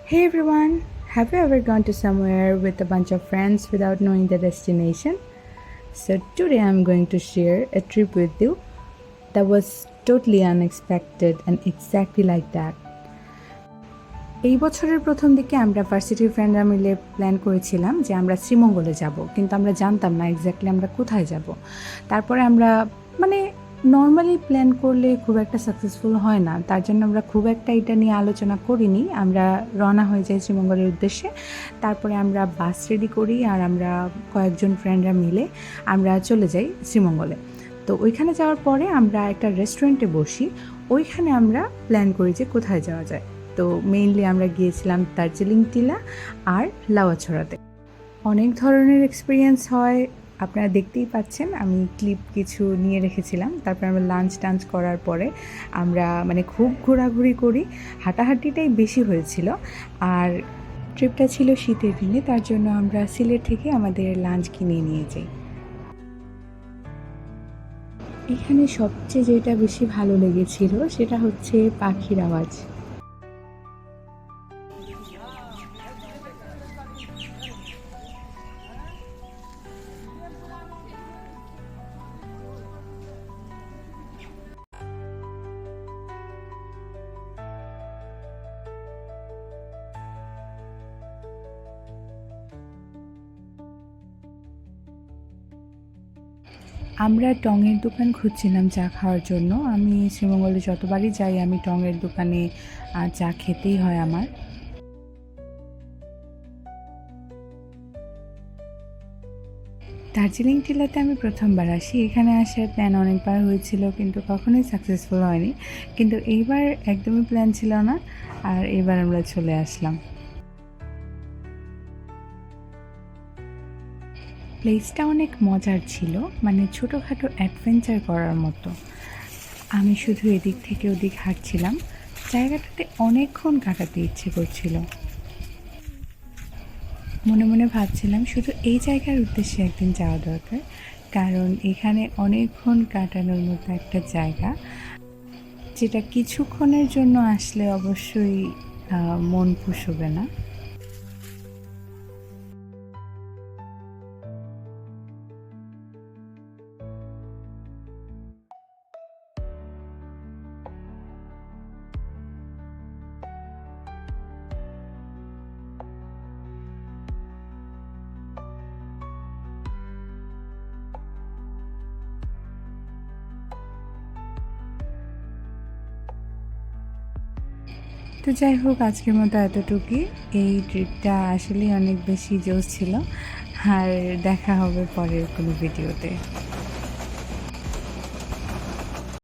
Hey everyone, have you ever gone to somewhere with a bunch of friends without knowing the destination? So today I'm going to share a trip with you that was totally unexpected and exactly like that. এই বছরের প্রথম দিকে আমরা ভার্সিটির ফ্রেন্ডরা মিলে plan করেছিলাম যে আমরা শ্রীমঙ্গলে যাব, কিন্তু আমরা জানতাম না এক্স্যাক্টলি আমরা কোথায় যাব। তারপরে আমরা মানে নর্মালি প্ল্যান করলে খুব একটা সাকসেসফুল হয় না, তার জন্য আমরা খুব একটা এটা নিয়ে আলোচনা করিনি। আমরা রওনা হয়ে যাই শ্রীমঙ্গলের উদ্দেশ্যে। তারপরে আমরা বাস রেডি করি আর আমরা কয়েকজন ফ্রেন্ডরা মিলে আমরা চলে যাই শ্রীমঙ্গলে। তো ওইখানে যাওয়ার পরে আমরা একটা রেস্টুরেন্টে বসি। ওইখানে আমরা প্ল্যান করি যে কোথায় যাওয়া যায়। তো মেইনলি আমরা গিয়েছিলাম দার্জিলিং টিলা আর লাউয়াছড়াতে। অনেক ধরনের এক্সপিরিয়েন্স হয়, আপনারা দেখতেই পাচ্ছেন। আমি ক্লিপ কিছু নিয়ে রেখেছিলাম। তারপর আমরা লাঞ্চ টাঞ্চ করার পরে আমরা খুব ঘোরাঘুরি করি, হাঁটাহাঁটিটাই বেশি হয়েছিল। আর ট্রিপটা ছিল শীতের দিনে, তার জন্য আমরা সিলেট থেকে আমাদের লাঞ্চ কিনে নিয়ে যাই। এখানে সবচেয়ে যেটা বেশি ভালো লেগেছিল সেটা হচ্ছে পাখির আওয়াজ। আমরা টঙের দোকান খুঁজছিলাম চা খাওয়ার জন্য। আমি শ্রীমঙ্গলে যতবারই যাই আমি টঙের দোকানে চা খেতেই হয় আমার। দার্জিলিং টিলাতে আমি প্রথমবার আসি। এখানে আসার প্ল্যান অনেকবার হয়েছিল কিন্তু কখনোই সাকসেসফুল হয়নি, কিন্তু এইবার একদমই প্ল্যান ছিল না, আর এবার আমরা চলে আসলাম। প্লেসটা অনেক মজার ছিল, ছোটোখাটো অ্যাডভেঞ্চার করার মতো। আমি শুধু এদিক থেকে ওদিক হাঁটছিলাম, জায়গাটাতে অনেকক্ষণ কাটাতে ইচ্ছে করছিল। মনে মনে ভাবছিলাম শুধু এই জায়গার উদ্দেশ্যে একদিন যাওয়া দরকার, কারণ এখানে অনেকক্ষণ কাটানোর মতো একটা জায়গা, যেটা কিছুক্ষণের জন্য আসলে অবশ্যই মন পুষবে না। তো যাই হোক, আজকের মতো এতটুকুই। এই ট্রিপটা আসলেই অনেক বেশি জোশ ছিল। আর দেখা হবে পরের কোনো ভিডিওতে।